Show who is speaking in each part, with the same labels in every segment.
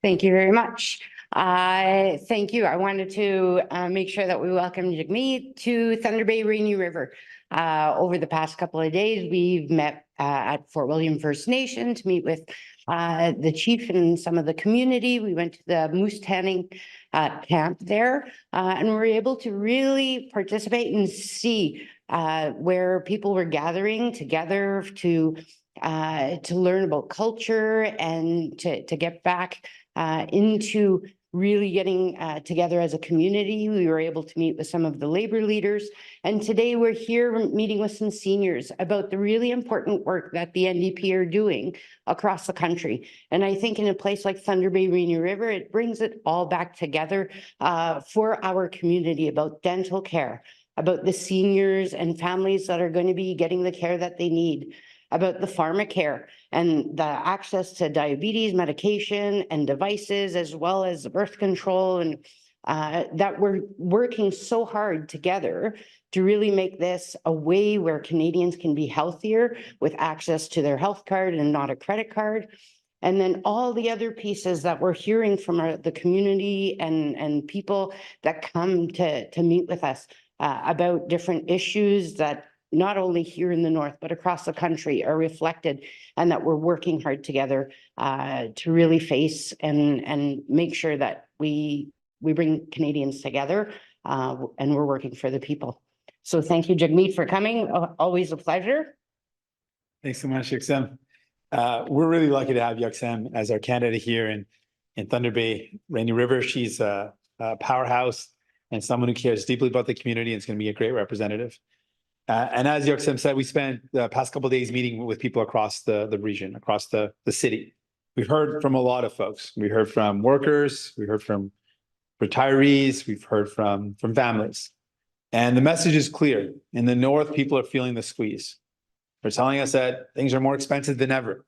Speaker 1: Thank you very much. Thank you. I wanted to make sure that we welcome Jagmeet to Thunder Bay Rainy River. Over the past couple of days, we've met at Fort William First Nation to meet with the chief and some of the community. We went to the moose tanning camp there, and we were able to really participate and see where people were gathering together to learn about culture and to get back into really getting together as a community. We were able to meet with some of the labor leaders. And today we're here meeting with some seniors about the really important work that the NDP are doing across the country. And I think in a place like Thunder Bay Rainy River, it brings it all back together for our community about dental care, about the seniors and families that are going to be getting the care that they need, about the pharmacare and the access to diabetes medication and devices, as well as birth control, and that we're working so hard together to really make this a way where Canadians can be healthier with access to their health card and not a credit card. And then all the other pieces that we're hearing from the community and people that come to meet with us about different issues that not only here in the north, but across the country are reflected, and that we're working hard together to really face and make sure that we bring Canadians together and we're working for the people. So thank you, Jagmeet, for coming. Always a pleasure.
Speaker 2: Thanks so much, Yuk-Sem. We're really lucky to have Yuk-Sem as our candidate here in Thunder Bay Rainy River. She's a powerhouse and someone who cares deeply about the community and is going to be a great representative. And as Yuk-Sem said, we spent the past couple of days meeting with people across the region, across the city. We've heard from a lot of folks. We heard from workers, we heard from retirees, we've heard from families. And the message is clear. In the north, people are feeling the squeeze. They're telling us that things are more expensive than ever.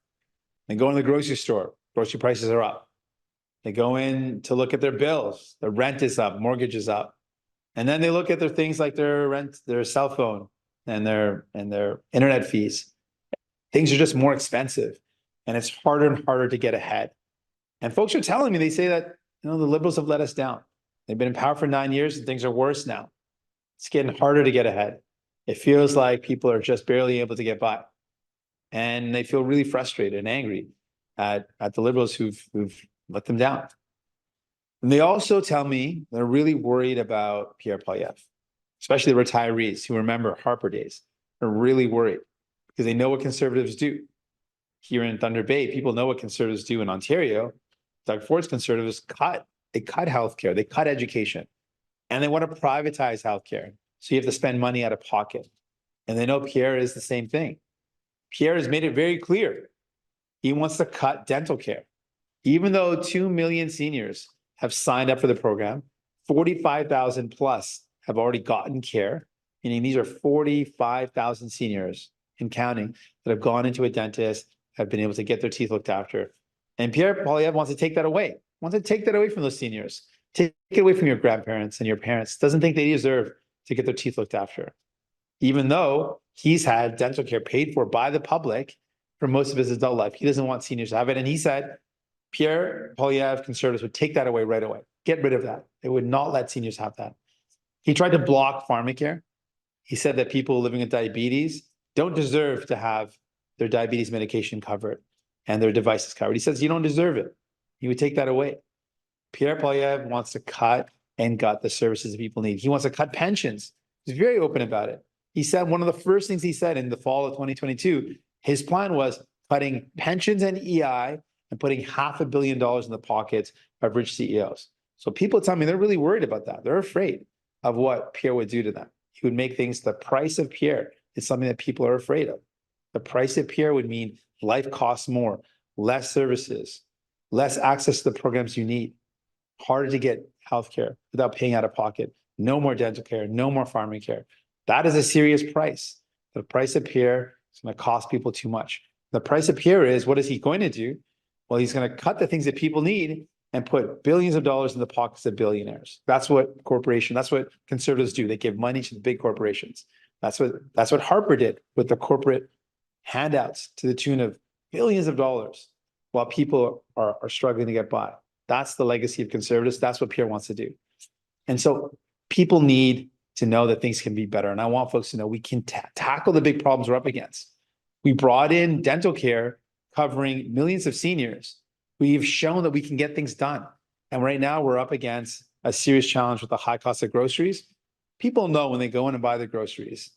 Speaker 2: They go in the grocery store, grocery prices are up. They go in to look at their bills, the rent is up, mortgage is up. And then they look at their things like their rent, their cell phone, and their internet fees. Things are just more expensive, and it's harder and harder to get ahead. And folks are telling me, they say that, the Liberals have let us down. They've been in power for 9 years and things are worse now. It's getting harder to get ahead. It feels like people are just barely able to get by. And they feel really frustrated and angry at the Liberals who've let them down. And they also tell me they're really worried about Pierre Poilievre, especially the retirees who remember Harper days. Are really worried because they know what Conservatives do. Here in Thunder Bay, people know what Conservatives do in Ontario. Doug Ford's Conservatives cut healthcare, they cut education, and they want to privatize healthcare. So you have to spend money out of pocket. And they know Pierre is the same thing. Pierre has made it very clear. He wants to cut dental care. Even though 2 million seniors have signed up for the program, 45,000 plus have already gotten care, meaning these are 45,000 seniors and counting that have gone into a dentist, have been able to get their teeth looked after. And Pierre Poilievre wants to take that away, wants to take that away from those seniors, take it away from your grandparents and your parents, doesn't think they deserve to get their teeth looked after, even though he's had dental care paid for by the public for most of his adult life. He doesn't want seniors to have it. And he said, Pierre Poilievre Conservatives would take that away right away, get rid of that. They would not let seniors have that. He tried to block pharmacare. He said that people living with diabetes don't deserve to have their diabetes medication covered and their devices covered. He says you don't deserve it. He would take that away. Pierre Poilievre wants to cut and gut the services that people need. He wants to cut pensions. He's very open about it. He said one of the first things he said in the fall of 2022, his plan was cutting pensions and EI and putting $500 million in the pockets of rich CEOs. So people tell me they're really worried about that. They're afraid of what Pierre would do to them. He would make things, the price of Pierre is something that people are afraid of. The price of Pierre would mean life costs more, less services, less access to the programs you need, harder to get healthcare without paying out of pocket, no more dental care, no more pharmacare. That is a serious price. The price of Pierre is going to cost people too much. The price of Pierre is, what is he going to do? Well, he's going to cut the things that people need and put billions of dollars in the pockets of billionaires. That's what Conservatives do. They give money to the big corporations. That's what Harper did with the corporate handouts to the tune of billions of dollars while people are struggling to get by. That's the legacy of conservatives. That's what Pierre wants to do. And so people need to know that things can be better. And I want folks to know we can tackle the big problems we're up against. We brought in dental care covering millions of seniors. We've shown that we can get things done. And right now we're up against a serious challenge with the high cost of groceries. People know when they go in and buy their groceries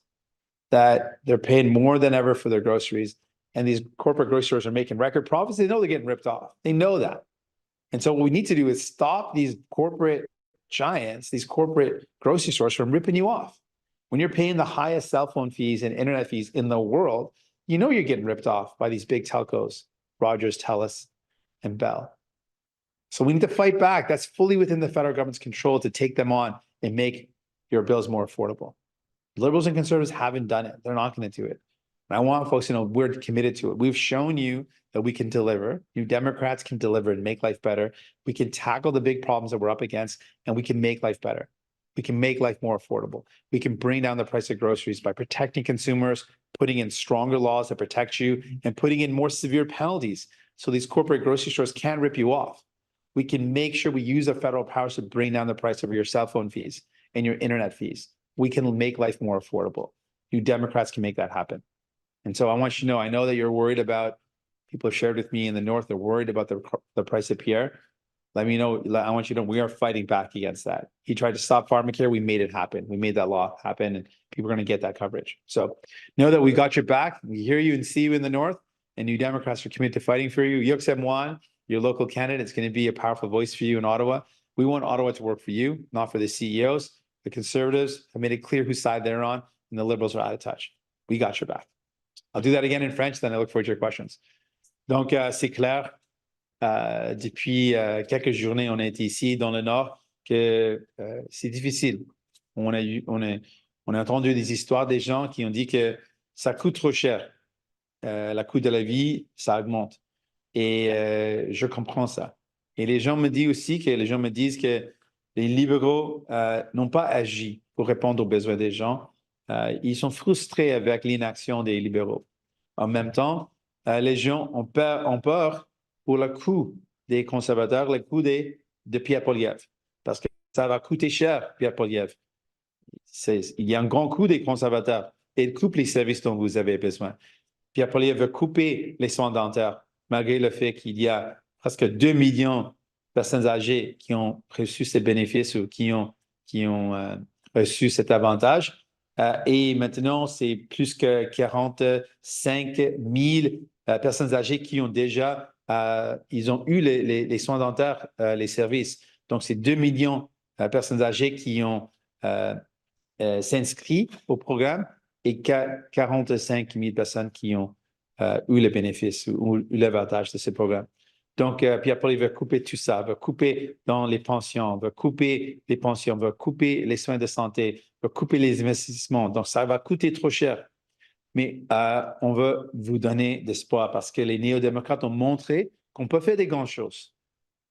Speaker 2: that they're paying more than ever for their groceries. And these corporate grocery stores are making record profits. They know they're getting ripped off. They know that. And so what we need to do is stop these corporate giants, these corporate grocery stores from ripping you off. When you're paying the highest cell phone fees and internet fees in the world, you know you're getting ripped off by these big telcos, Rogers, TELUS, and Bell. So we need to fight back. That's fully within the federal government's control to take them on and make your bills more affordable. Liberals and conservatives haven't done it. They're not going to do it. And I want folks to know we're committed to it. We've shown you that we can deliver. You Democrats can deliver and make life better. We can tackle the big problems that we're up against, and we can make life better. We can make life more affordable. We can bring down the price of groceries by protecting consumers, putting in stronger laws that protect you, and putting in more severe penalties so these corporate grocery stores can't rip you off. We can make sure we use the federal powers to bring down the price of your cell phone fees and your internet fees. We can make life more affordable. You Democrats can make that happen. And so I want you to know, I know that you're worried about, people have shared with me in the North, they're worried about the price of Pierre. Let me know, I want you to know, we are fighting back against that. He tried to stop pharmacare, we made it happen. We made that law happen, and people are gonna get that coverage. So know that we got your back. We hear you and see you in the North, and you Democrats are committed to fighting for you. Yuk-Sem Won, your local candidate, is gonna be a powerful voice for you in Ottawa. We want Ottawa to work for you, not for the CEOs. The Conservatives have made it clear whose side they're on, and the Liberals are out of touch. We got your back. I'll do that again in French, then I look forward to your questions. Donc, c'est clair, depuis quelques journées, on est ici dans le Nord, que c'est difficile. On a entendu des histoires des gens qui ont dit que ça coûte trop cher. Le coût de la vie, ça augmente. Et je comprends ça. Et les gens me disent que les libéraux n'ont pas agi pour répondre aux besoins des gens. Ils sont frustrés avec l'inaction des libéraux. En même temps, les gens ont peur pour le coût des conservateurs, le coût de Pierre Poilievre, parce que ça va coûter cher, Pierre Poilievre. Il y a un grand coût des conservateurs et il coupe les services dont vous avez besoin. Pierre Poilievre veut couper les soins dentaires, malgré le fait qu'il y a presque 2 millions de personnes âgées qui ont reçu ces bénéfices ou qui ont reçu cet avantage. Et maintenant, c'est plus que 45 000 personnes âgées qui ont déjà, ils ont eu les soins dentaires, les services. Donc, c'est 2 millions de personnes âgées qui ont s'inscrit au programme et 45 000 personnes qui ont eu les bénéfices ou eu l'avantage de ce programme. Donc, Pierre Poilievre veut couper tout ça, veut couper dans les pensions, veut couper les pensions, veut couper les soins de santé, veut couper les investissements. Donc, ça va coûter trop cher. Mais on veut vous donner d'espoir parce que les néo-démocrates ont montré qu'on peut faire des grandes choses.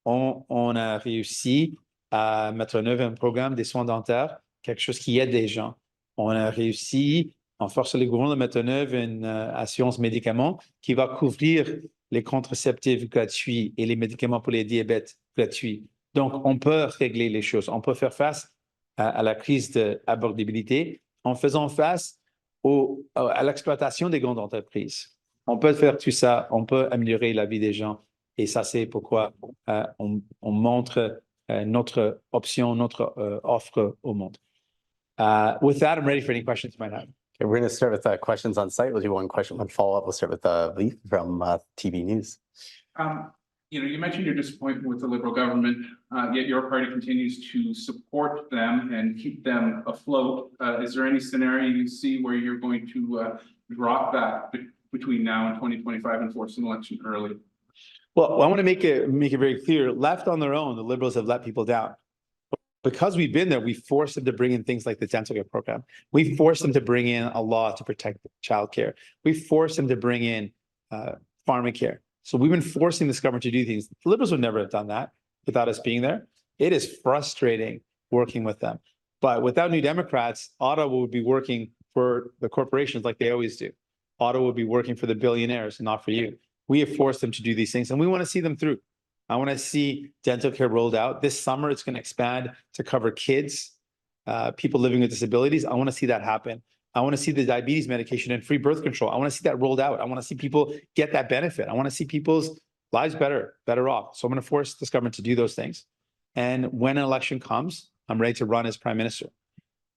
Speaker 2: On a réussi à mettre en œuvre un programme des soins dentaires, quelque chose qui aide les gens. On a réussi, en force les gouvernements, de mettre en œuvre une assurance médicaments qui va couvrir les contraceptifs gratuits et les médicaments pour les diabètes gratuits. Donc, on peut régler les choses. On peut faire face à la crise d'abordabilité en faisant face à l'exploitation des grandes entreprises. On peut faire tout ça, on peut améliorer la vie des gens. Et ça, c'est pourquoi on montre notre option, notre offre au monde. With that, I'm ready for any questions you might have.
Speaker 3: Okay, we're going to start with questions on site. We'll do one question, one follow-up. We'll start with Leaf from TV News.
Speaker 4: You mentioned your disappointment with the Liberal government, yet your party continues to support them and keep them afloat. Is there any scenario you see where you're going to drop that between now and 2025 and force an election early?
Speaker 2: Well, I want to make it very clear. Left on their own, the Liberals have let people down. Because we've been there, we forced them to bring in things like the dental care program. We forced them to bring in a law to protect childcare. We forced them to bring in pharmacare. So we've been forcing this government to do things. The Liberals would never have done that without us being there. It is frustrating working with them. But without New Democrats, Ottawa would be working for the corporations like they always do. Ottawa would be working for the billionaires and not for you. We have forced them to do these things, and we want to see them through. I want to see dental care rolled out. This summer, it's going to expand to cover kids, people living with disabilities. I want to see that happen. I want to see the diabetes medication and free birth control. I want to see that rolled out. I want to see people get that benefit. I want to see people's lives better off. So I'm going to force this government to do those things. And when an election comes, I'm ready to run as prime minister.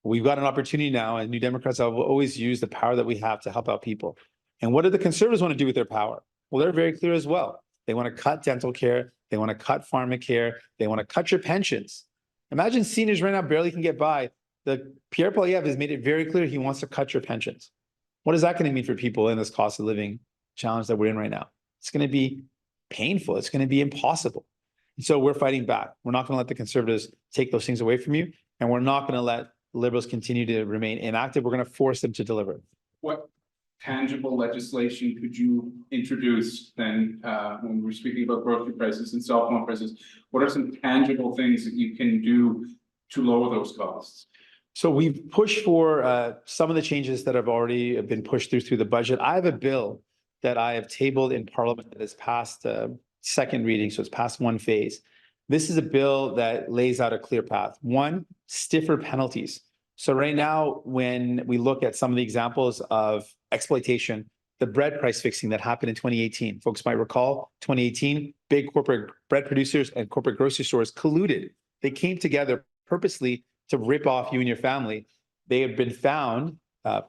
Speaker 2: We've got an opportunity now, and New Democrats have always used the power that we have to help out people. And what do the Conservatives want to do with their power? Well, they're very clear as well. They want to cut dental care. They want to cut pharmacare. They want to cut your pensions. Imagine seniors right now barely can get by. Pierre Poilievre has made it very clear he wants to cut your pensions. What is that going to mean for people in this cost of living challenge that we're in right now? It's going to be painful. It's going to be impossible. And so we're fighting back. We're not going to let the Conservatives take those things away from you. And we're not going to let Liberals continue to remain inactive. We're going to force them to deliver.
Speaker 4: What tangible legislation could you introduce then when we're speaking about grocery prices and cell phone prices? What are some tangible things that you can do to lower those costs?
Speaker 2: So we've pushed for some of the changes that have already been pushed through the budget. I have a bill that I have tabled in Parliament that has passed second reading, so it's passed one phase. This is a bill that lays out a clear path. One, stiffer penalties. So right now, when we look at some of the examples of exploitation, the bread price fixing that happened in 2018, folks might recall 2018, big corporate bread producers and corporate grocery stores colluded. They came together purposely to rip off you and your family. They have been found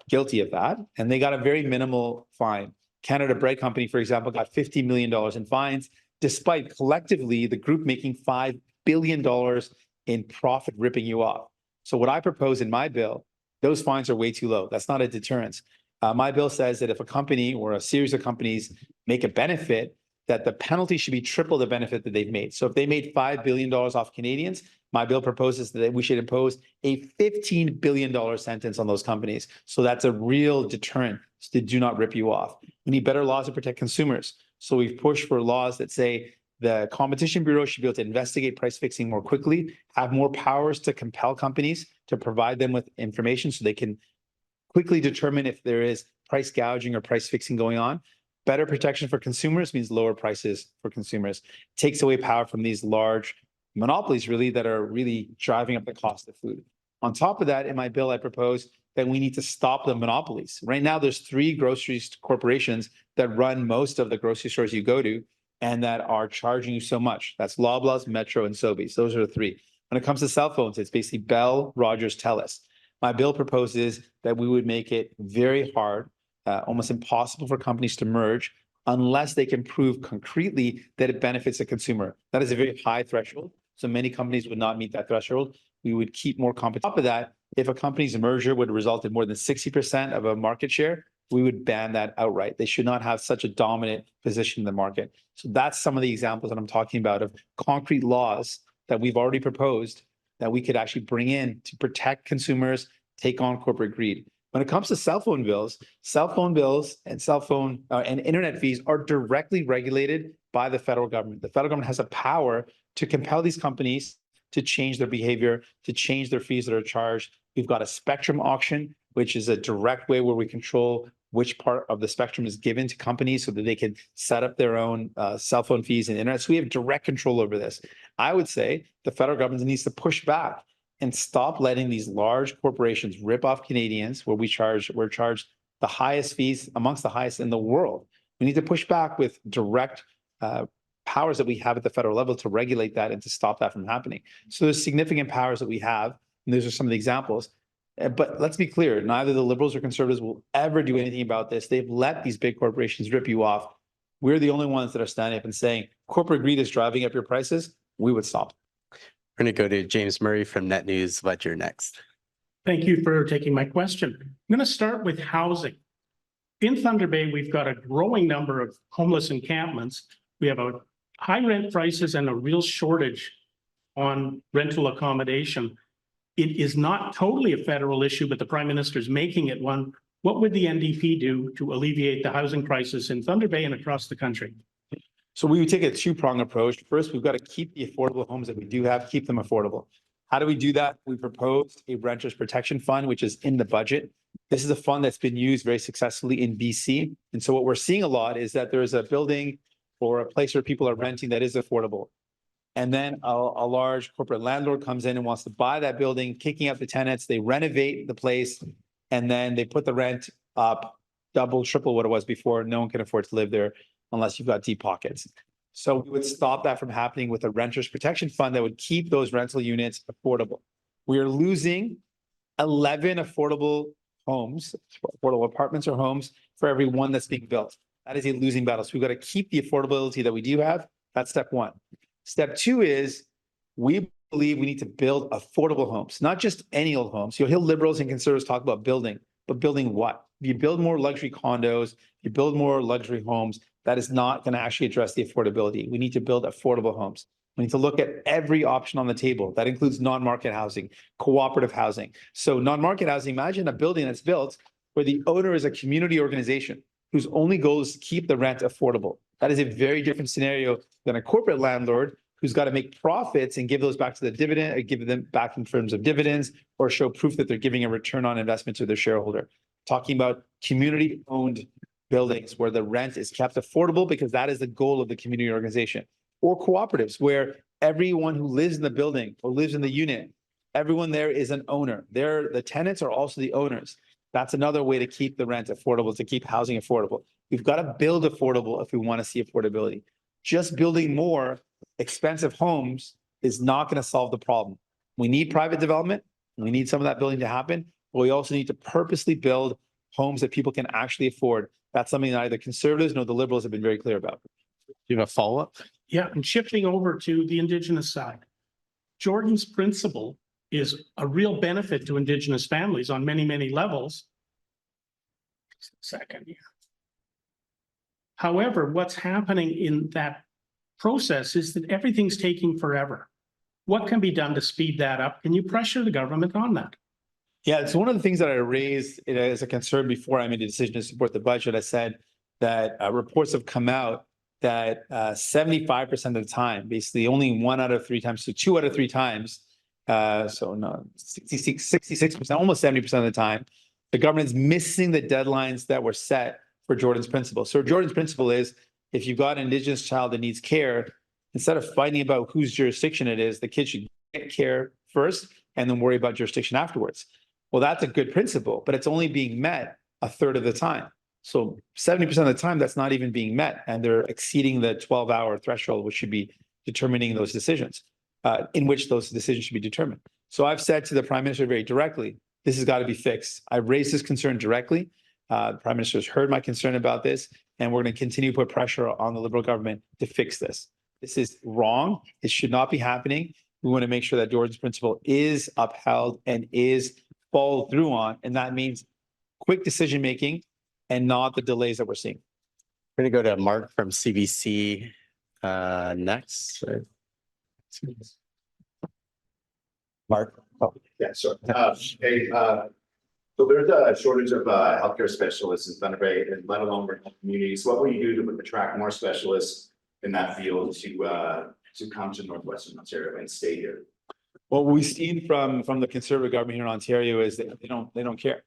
Speaker 2: guilty of that, and they got a very minimal fine. Canada Bread Company, for example, got $50 million in fines, despite collectively the group making $5 billion in profit ripping you off. So what I propose in my bill, those fines are way too low. That's not a deterrence. My bill says that if a company or a series of companies make a benefit, that the penalty should be triple the benefit that they've made. So if they made $5 billion off Canadians, my bill proposes that we should impose a $15 billion sentence on those companies. So that's a real deterrent to do not rip you off. We need better laws to protect consumers. So we've pushed for laws that say the Competition Bureau should be able to investigate price fixing more quickly, have more powers to compel companies to provide them with information so they can quickly determine if there is price gouging or price fixing going on. Better protection for consumers means lower prices for consumers. Takes away power from these large monopolies really that are really driving up the cost of food. On top of that, in my bill, I propose that we need to stop the monopolies. Right now, there's 3 grocery corporations that run most of the grocery stores you go to and that are charging you so much. That's Loblaws, Metro, and Sobeys. Those are the 3. When it comes to cell phones, it's basically Bell, Rogers, TELUS. My bill proposes that we would make it very hard, almost impossible for companies to merge unless they can prove concretely that it benefits the consumer. That is a very high threshold. So many companies would not meet that threshold. We would keep more competition. On top of that, if a company's merger would result in more than 60% of a market share, we would ban that outright. They should not have such a dominant position in the market. So that's some of the examples that I'm talking about of concrete laws that we've already proposed that we could actually bring in to protect consumers, take on corporate greed. When it comes to cell phone bills and and internet fees are directly regulated by the federal government. The federal government has a power to compel these companies to change their behavior, to change their fees that are charged. We've got a spectrum auction, which is a direct way where we control which part of the spectrum is given to companies so that they can set up their own cell phone fees and internet. So we have direct control over this. I would say the federal government needs to push back and stop letting these large corporations rip off Canadians where we're charged the highest fees amongst the highest in the world. We need to push back with direct powers that we have at the federal level to regulate that and to stop that from happening. So there's significant powers that we have, and those are some of the examples. But let's be clear, neither the Liberals or Conservatives will ever do anything about this. They've let these big corporations rip you off. We're the only ones that are standing up and saying, corporate greed is driving up your prices. We would stop.
Speaker 3: We're going to go to James Murray from Net News Ledger next.
Speaker 5: Thank you for taking my question. I'm going to start with housing. In Thunder Bay, we've got a growing number of homeless encampments. We have a high rent prices and a real shortage on rental accommodation. It is not totally a federal issue, but the Prime Minister is making it one. What would the NDP do to alleviate the housing crisis in Thunder Bay and across the country?
Speaker 2: So we would take a 2-pronged approach. First, we've got to keep the affordable homes that we do have, keep them affordable. How do we do that? We proposed a renters protection fund, which is in the budget. This is a fund that's been used very successfully in BC. And so what we're seeing a lot is that there is a building or a place where people are renting that is affordable. And then a large corporate landlord comes in and wants to buy that building, kicking out the tenants, they renovate the place, and then they put the rent up double, triple what it was before. No one can afford to live there unless you've got deep pockets. So we would stop that from happening with a renters protection fund that would keep those rental units affordable. We are losing 11 affordable homes, affordable apartments or homes for every one that's being built. That is a losing battle. So we've got to keep the affordability that we do have. That's step one. Step two is we believe we need to build affordable homes, not just any old homes. You'll hear liberals and conservatives talk about building, but building what? If you build more luxury condos, you build more luxury homes, that is not going to actually address the affordability. We need to build affordable homes. We need to look at every option on the table. That includes non-market housing, cooperative housing. So non-market housing, imagine a building that's built where the owner is a community organization whose only goal is to keep the rent affordable. That is a very different scenario than a corporate landlord who's got to make profits and give those back to the dividend, or give them back in terms of dividends, or show proof that they're giving a return on investment to their shareholder. Talking about community-owned buildings where the rent is kept affordable because that is the goal of the community organization. Or cooperatives where everyone who lives in the building or lives in the unit, everyone there is an owner. The tenants are also the owners. That's another way to keep the rent affordable, to keep housing affordable. We've got to build affordable if we want to see affordability. Just building more expensive homes is not going to solve the problem. We need private development. We need some of that building to happen, but we also need to purposely build homes that people can actually afford. That's something that neither conservatives nor the liberals have been very clear about.
Speaker 3: Do you have a follow-up?
Speaker 5: Yeah, and shifting over to the Indigenous side. Jordan's principle is a real benefit to Indigenous families on many, many levels. Second here. However, what's happening in that process is that everything's taking forever. What can be done to speed that up? Can you pressure the government on that?
Speaker 2: Yeah, it's one of the things that I raised as a concern before I made a decision to support the budget. I said that reports have come out that 75% of the time, basically only 1 out of 3 times, so 2 out of 3 times, so no, 66%, almost 70% of the time, the government is missing the deadlines that were set for Jordan's principle. So Jordan's principle is if you've got an Indigenous child that needs care, instead of fighting about whose jurisdiction it is, the kid should get care first and then worry about jurisdiction afterwards. Well, that's a good principle, but it's only being met a third of the time. So 70% of the time, that's not even being met, and they're exceeding the 12-hour threshold, which should be determining those decisions, in which those decisions should be determined. So I've said to the Prime Minister very directly, this has got to be fixed. I've raised this concern directly. The Prime Minister has heard my concern about this, and we're going to continue to put pressure on the Liberal government to fix this. This is wrong. It should not be happening. We want to make sure that Jordan's principle is upheld and is followed through on, and that means quick decision-making and not the delays that we're seeing.
Speaker 3: We're going to go to Mark from CBC next. Mark. Oh.
Speaker 6: Yeah, sure. So there's a shortage of healthcare specialists in Thunder Bay, and let alone rural communities. What will you do to attract more specialists in that field to come to Northwestern Ontario and stay here?
Speaker 2: What we've seen from the Conservative government here in Ontario is that they don't care.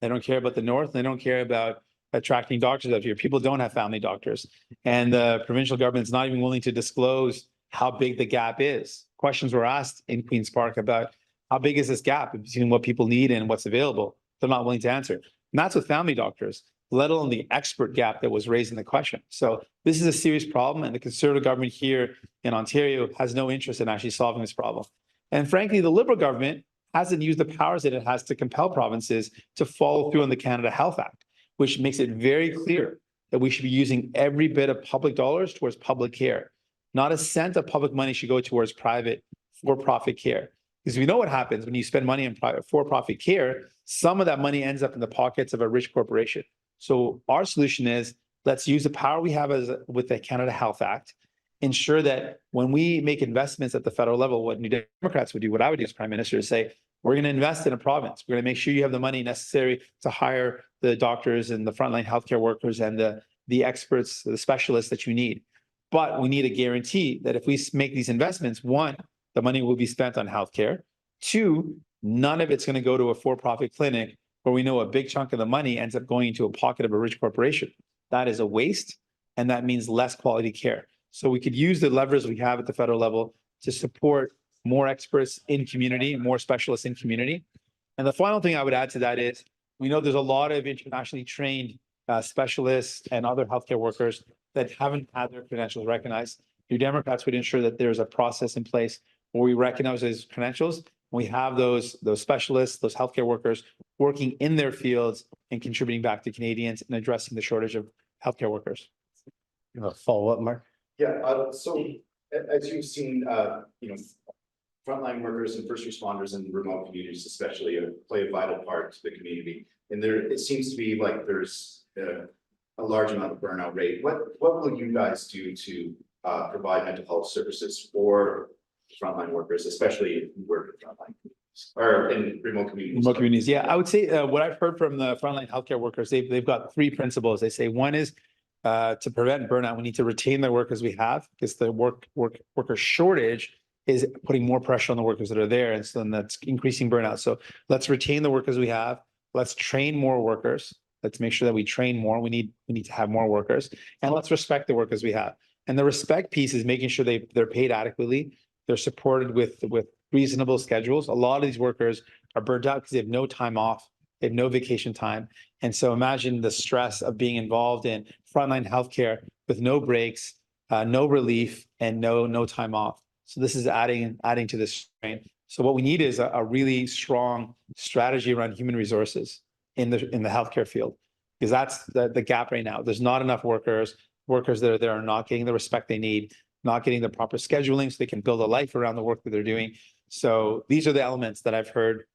Speaker 2: They don't care about the North. They don't care about attracting doctors out here. People don't have family doctors, and the provincial government's not even willing to disclose how big the gap is. Questions were asked in Queen's Park about how big is this gap between what people need and what's available. They're not willing to answer. And that's with family doctors, let alone the expert gap that was raised in the question. So this is a serious problem, and the Conservative government here in Ontario has no interest in actually solving this problem. And frankly, the Liberal government hasn't used the powers that it has to compel provinces to follow through on the Canada Health Act, which makes it very clear that we should be using every bit of public dollars towards public care. Not a cent of public money should go towards private for-profit care. Because we know what happens when you spend money on private for-profit care, some of that money ends up in the pockets of a rich corporation. So our solution is, let's use the power we have with the Canada Health Act, ensure that when we make investments at the federal level, what New Democrats would do, what I would do as Prime Minister is say, we're going to invest in a province. We're going to make sure you have the money necessary to hire the doctors and the frontline healthcare workers and the experts, the specialists that you need. But we need a guarantee that if we make these investments, 1, the money will be spent on healthcare. 2, none of it's going to go to a for-profit clinic where we know a big chunk of the money ends up going into a pocket of a rich corporation. That is a waste. and that means less quality care. So we could use the levers we have at the federal level to support more experts in community, more specialists in community. And the final thing I would add to that is, we know there's a lot of internationally trained specialists and other healthcare workers that haven't had their credentials recognized. New Democrats would ensure that there's a process in place where we recognize those credentials. We have those specialists, those healthcare workers working in their fields and contributing back to Canadians and addressing the shortage of healthcare workers.
Speaker 3: You have a follow-up, Mark?
Speaker 6: Yeah, so as you've seen, you know, frontline workers and first responders in remote communities especially play a vital part to the community. And it seems to be like there's a large amount of burnout rate. What will you guys do to provide mental health services for frontline workers, especially who work in frontline communities or in remote communities?
Speaker 2: Remote communities, yeah. I would say what I've heard from the frontline healthcare workers, they've got three principles. They say one is to prevent burnout, we need to retain the workers we have, because the worker shortage is putting more pressure on the workers that are there, and so then that's increasing burnout. So let's retain the workers we have. Let's train more workers. Let's make sure that we train more. We need to have more workers, and let's respect the workers we have. And the respect piece is making sure they're paid adequately. They're supported with reasonable schedules. A lot of these workers are burned out because they have no time off. They have no vacation time. And so imagine the stress of being involved in frontline healthcare with no breaks, no relief, and no time off. So this is adding to this strain. So what we need is a really strong strategy around human resources in the healthcare field, because that's the gap right now. There's not enough workers that are there are not getting the respect they need, not getting the proper scheduling so they can build a life around the work that they're doing. So these are the elements that I've heard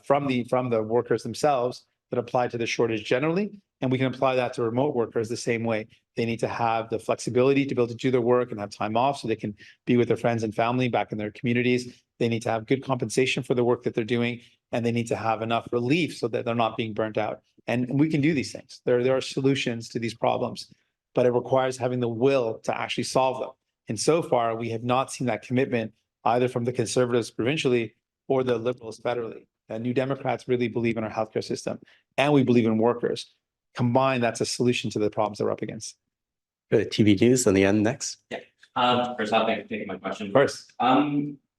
Speaker 2: from the workers themselves that apply to the shortage generally. And we can apply that to remote workers the same way. They need to have the flexibility to be able to do their work and have time off so they can be with their friends and family back in their communities. They need to have good compensation for the work that they're doing, and they need to have enough relief so that they're not being burnt out. And we can do these things. There are solutions to these problems, but it requires having the will to actually solve them. And so far, we have not seen that commitment either from the Conservatives provincially or the Liberals federally. And New Democrats really believe in our healthcare system, and we believe in workers. Combined, that's a solution to the problems that we're up against.
Speaker 3: Go to TV News on the end next.
Speaker 7: Yeah. First off, thanks for taking my question.
Speaker 2: First,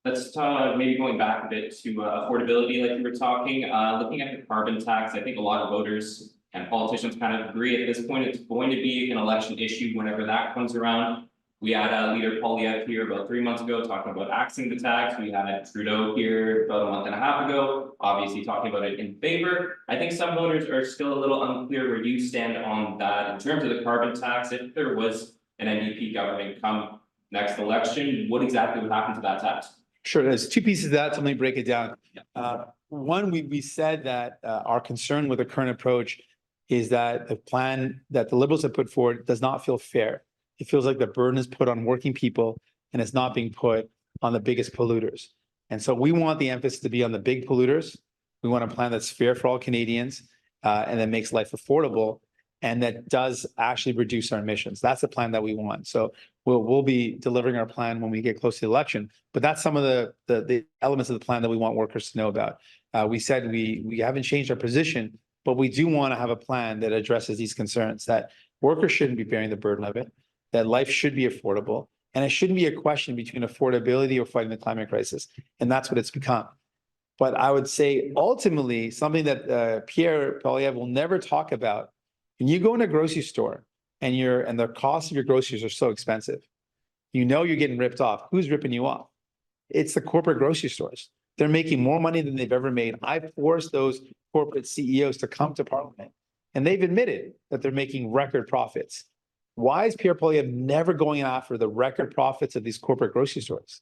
Speaker 7: Let's talk, maybe going back a bit to affordability, like you were talking, looking at the carbon tax. I think a lot of voters and politicians kind of agree at this point it's going to be an election issue whenever that comes around. We had Leader Polyev here about 3 months ago talking about axing the tax. We had Trudeau here about a month and a half ago, obviously talking about it in favor. I think some voters are still a little unclear where you stand on that in terms of the carbon tax. If there was an NDP government come next election, what exactly would happen to that tax?
Speaker 2: sure, there's two pieces of that. So let me break it down. One, we said that our concern with the current approach is that the plan that the Liberals have put forward does not feel fair. It feels like the burden is put on working people and it's not being put on the biggest polluters. And so we want the emphasis to be on the big polluters. We want a plan that's fair for all Canadians and that makes life affordable and that does actually reduce our emissions. That's the plan that we want. So we'll be delivering our plan when we get close to the election. But that's some of the elements of the plan that we want workers to know about. We said we haven't changed our position, but we do want to have a plan that addresses these concerns, that workers shouldn't be bearing the burden of it, that life should be affordable, and it shouldn't be a question between affordability or fighting the climate crisis. And that's what it's become. But I would say ultimately something that Pierre Poilievre will never talk about, when you go in a grocery store and the cost of your groceries are so expensive, you know you're getting ripped off. Who's ripping you off? It's the corporate grocery stores. They're making more money than they've ever made. I've forced those corporate CEOs to come to Parliament, and they've admitted that they're making record profits. Why is Pierre Poilievre never going after the record profits of these corporate grocery stores?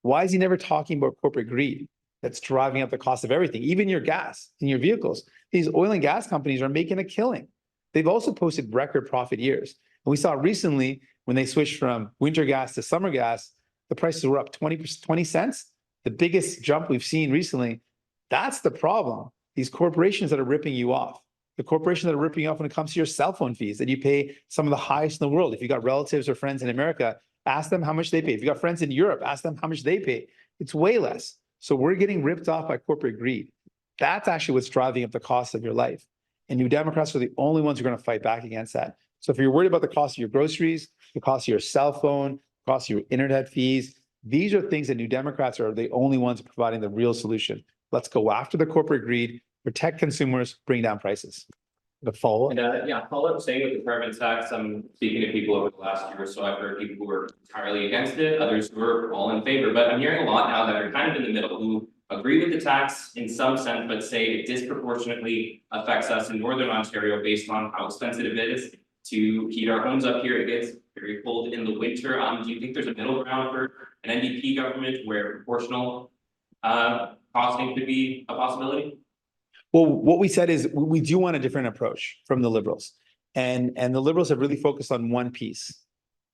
Speaker 2: Why is he never talking about corporate greed that's driving up the cost of everything, even your gas in your vehicles? These oil and gas companies are making a killing. They've also posted record profit years. And we saw recently when they switched from winter gas to summer gas, the prices were up 20 cents, the biggest jump we've seen recently. That's the problem. These corporations that are ripping you off. The corporations that are ripping you off when it comes to your cell phone fees that you pay some of the highest in the world. If you got relatives or friends in America, ask them how much they pay. If you got friends in Europe, ask them how much they pay. It's way less. So we're getting ripped off by corporate greed. That's actually what's driving up the cost of your life. And New Democrats are the only ones who are going to fight back against that. So if you're worried about the cost of your groceries, the cost of your cell phone, cost of your internet fees, these are things that New Democrats are the only ones providing the real solution. Let's go after the corporate greed, protect consumers, bring down prices. The follow-up.
Speaker 7: And yeah, follow up saying with the carbon tax, I'm speaking to people over the last year or so, I've heard people who are entirely against it, others who are all in favor, but I'm hearing a lot now that are kind of in the middle, who agree with the tax in some sense, but say it disproportionately affects us in Northern Ontario based on how expensive it is to heat our homes up here. It gets very cold in the winter. Do you think there's a middle ground for an NDP government where proportional costing could be a possibility?
Speaker 2: Well, what we said is we do want a different approach from the Liberals. And the Liberals have really focused on one piece.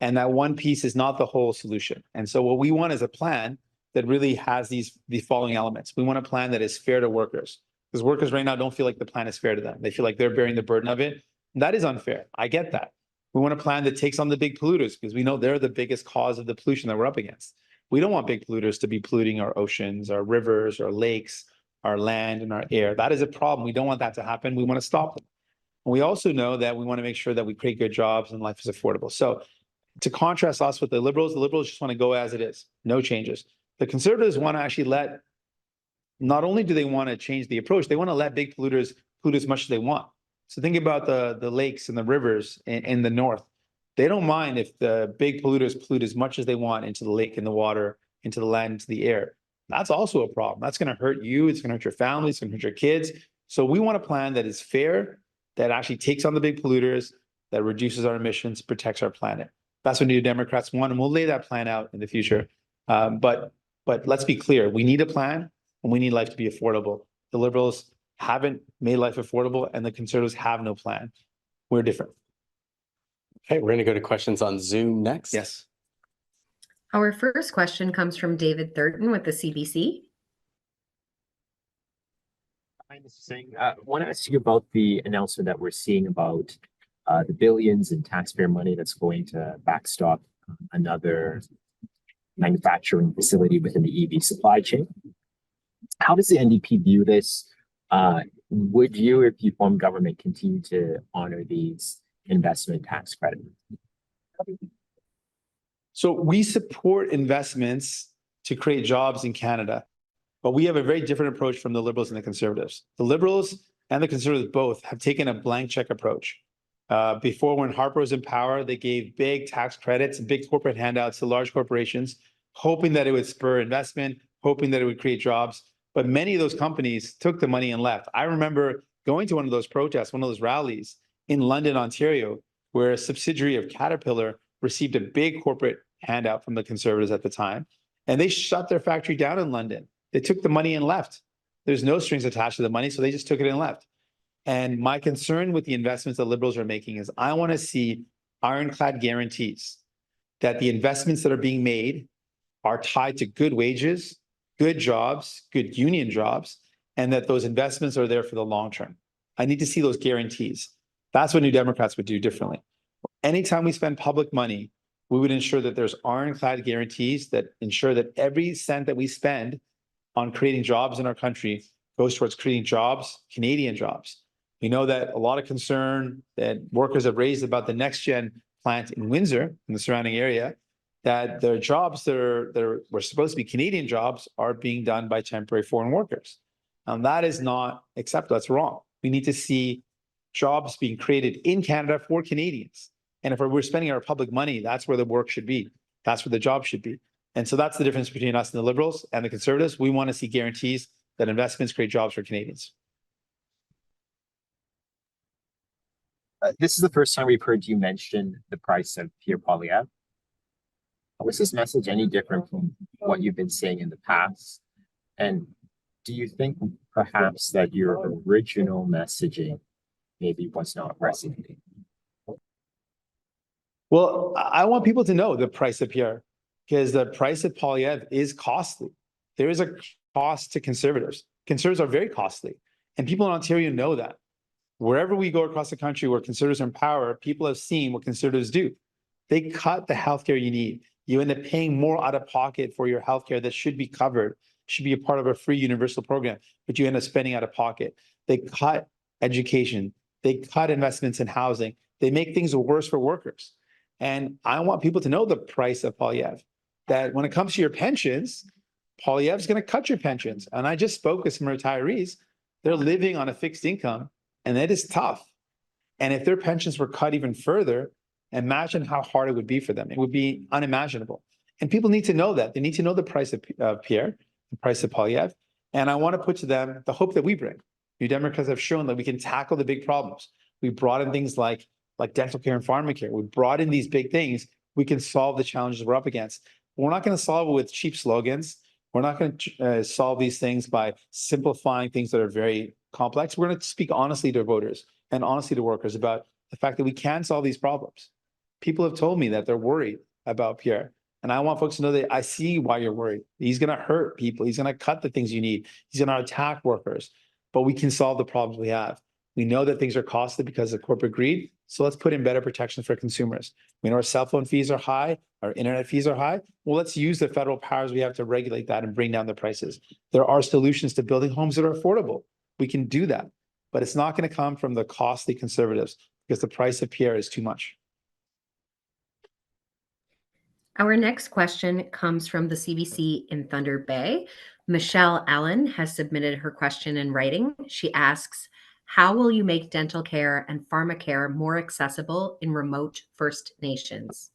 Speaker 2: And that one piece is not the whole solution. And so what we want is a plan that really has the following elements. We want a plan that is fair to workers. Because workers right now don't feel like the plan is fair to them. They feel like they're bearing the burden of it. And that is unfair. I get that. We want a plan that takes on the big polluters because we know they're the biggest cause of the pollution that we're up against. We don't want big polluters to be polluting our oceans, our rivers, our lakes, our land and our air. That is a problem. We don't want that to happen. We want to stop them. And we also know that we want to make sure that we create good jobs and life is affordable. So to contrast us with the Liberals just want to go as it is, no changes. The Conservatives want to actually not only do they want to change the approach, they want to let big polluters pollute as much as they want. So think about the lakes and the rivers in the north. They don't mind if the big polluters pollute as much as they want into the lake and the water, into the land, into the air. That's also a problem. That's going to hurt you. It's going to hurt your family. It's going to hurt your kids. So we want a plan that is fair, that actually takes on the big polluters, that reduces our emissions, protects our planet. That's what New Democrats want, and we'll lay that plan out in the future. But let's be clear. We need a plan, and we need life to be affordable. The Liberals haven't made life affordable, and the Conservatives have no plan. We're different.
Speaker 3: Okay, we're going to go to questions on Zoom next.
Speaker 2: Yes.
Speaker 8: Our first question comes from David Thurton with the CBC.
Speaker 9: Hi, Mr. Singh. I want to ask you about the announcement that we're seeing about the billions in taxpayer money that's going to backstop another manufacturing facility within the EV supply chain. How does the NDP view this? Would you, if you form government, continue to honor these investment tax credits?
Speaker 2: So we support investments to create jobs in Canada, but we have a very different approach from the Liberals and the Conservatives. The Liberals and the Conservatives both have taken a blank check approach. Before, when Harper was in power, they gave big tax credits and big corporate handouts to large corporations, hoping that it would spur investment, hoping that it would create jobs. But many of those companies took the money and left. I remember going to one of those protests, one of those rallies in London, Ontario, where a subsidiary of Caterpillar received a big corporate handout from the Conservatives at the time, and they shut their factory down in London. They took the money and left. There's no strings attached to the money, so they just took it and left. And my concern with the investments that Liberals are making is I want to see ironclad guarantees that the investments that are being made are tied to good wages, good jobs, good union jobs, and that those investments are there for the long term. I need to see those guarantees. That's what New Democrats would do differently. Anytime we spend public money, we would ensure that there's ironclad guarantees that ensure that every cent that we spend on creating jobs in our country goes towards creating jobs, Canadian jobs. We know that a lot of concern that workers have raised about the next gen plant in Windsor, in the surrounding area, that their jobs that were supposed to be Canadian jobs are being done by temporary foreign workers. And that is not acceptable. That's wrong. We need to see jobs being created in Canada for Canadians. And if we're spending our public money, that's where the work should be. That's where the job should be. And so that's the difference between us and the Liberals and the Conservatives. We want to see guarantees that investments create jobs for Canadians.
Speaker 9: This is the first time we've heard you mention the price of Pierre Poilievre. Was this message any different from what you've been saying in the past? And do you think perhaps that your original messaging maybe was not resonating?
Speaker 2: Well, I want people to know the price of Pierre, because the price of Poilievre is costly. There is a cost to Conservatives. Conservatives are very costly, and people in Ontario know that. Wherever we go across the country where Conservatives are in power, people have seen what Conservatives do. They cut the healthcare you need. You end up paying more out of pocket for your healthcare that should be covered, should be a part of a free universal program, but you end up spending out of pocket. They cut education. They cut investments in housing. They make things worse for workers. And I want people to know the price of Polyev, that when it comes to your pensions, Polyev's going to cut your pensions. And I just spoke with some retirees. They're living on a fixed income, and it is tough. And if their pensions were cut even further, imagine how hard it would be for them. It would be unimaginable. And people need to know that. They need to know the price of Pierre, the price of Polyev. And I want to put to them the hope that we bring. New Democrats have shown that we can tackle the big problems. We brought in things like dental care and pharmacare. We brought in these big things. We can solve the challenges we're up against. We're not going to solve it with cheap slogans. We're not going to solve these things by simplifying things that are very complex. We're going to speak honestly to voters and honestly to workers about the fact that we can solve these problems. People have told me that they're worried about Pierre. And I want folks to know that I see why you're worried. He's going to hurt people. He's going to cut the things you need. He's going to attack workers. But we can solve the problems we have. We know that things are costly because of corporate greed. So let's put in better protections for consumers. We know our cell phone fees are high. Our internet fees are high. Well, let's use the federal powers we have to regulate that and bring down the prices. There are solutions to building homes that are affordable. We can do that. But it's not going to come from the costly conservatives because the price of Pierre is too much.
Speaker 8: Our next question comes from the CBC in Thunder Bay. Michelle Allen has submitted her question in writing. She asks, how will you make dental care and pharmacare more accessible in remote First Nations?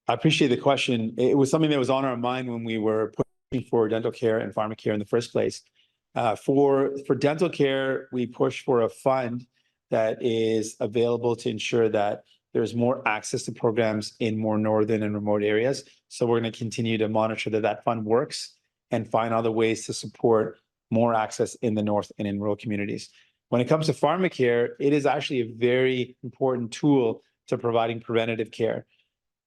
Speaker 2: I appreciate the question. It was something that was on our mind when we were pushing for dental care and pharmacare in the first place. For dental care, we push for a fund that is available to ensure that there's more access to programs in more northern and remote areas. So we're going to continue to monitor that that fund works and find other ways to support more access in the north and in rural communities. When it comes to pharmacare, it is actually a very important tool to providing preventative care.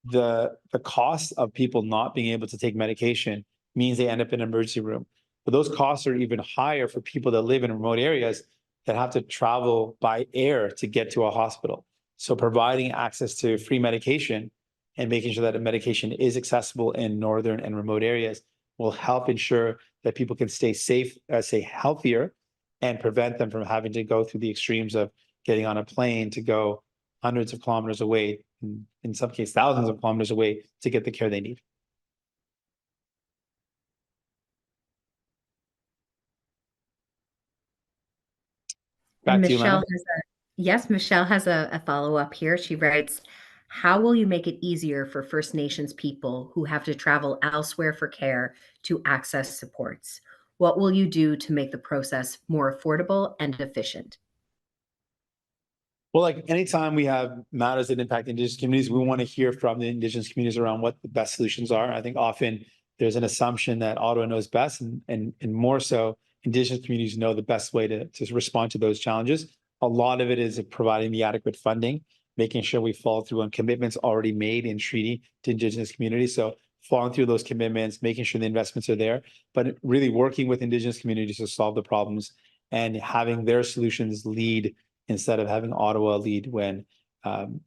Speaker 2: The cost of people not being able to take medication means they end up in an emergency room. But those costs are even higher for people that live in remote areas that have to travel by air to get to a hospital. So providing access to free medication and making sure that the medication is accessible in northern and remote areas will help ensure that people can stay safe, stay healthier, and prevent them from having to go through the extremes of getting on a plane to go hundreds of kilometers away, in some cases thousands of kilometers away, to get the care they need. Back to you, Lana.
Speaker 8: Michelle has a follow-up here. She writes, how will you make it easier for First Nations people who have to travel elsewhere for care to access supports? What will you do to make the process more affordable and efficient?
Speaker 2: Well, like anytime we have matters that impact Indigenous communities, we want to hear from the Indigenous communities around what the best solutions are. I think often there's an assumption that Ottawa knows best, and more so, Indigenous communities know the best way to respond to those challenges. A lot of it is providing the adequate funding, making sure we follow through on commitments already made in treaty to Indigenous communities. So following through those commitments, making sure the investments are there, but really working with Indigenous communities to solve the problems and having their solutions lead instead of having Ottawa lead when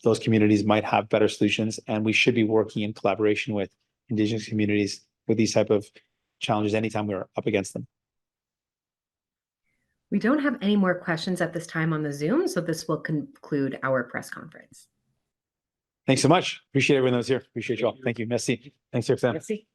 Speaker 2: those communities might have better solutions. And we should be working in collaboration with Indigenous communities with these type of challenges anytime we're up against them.
Speaker 8: We don't have any more questions at this time on the Zoom, so this will conclude our press conference.
Speaker 2: Thanks so much. Appreciate everyone that was here. Appreciate you all. Thank you. Merci. Thanks, Yuk-Sem.
Speaker 1: Merci.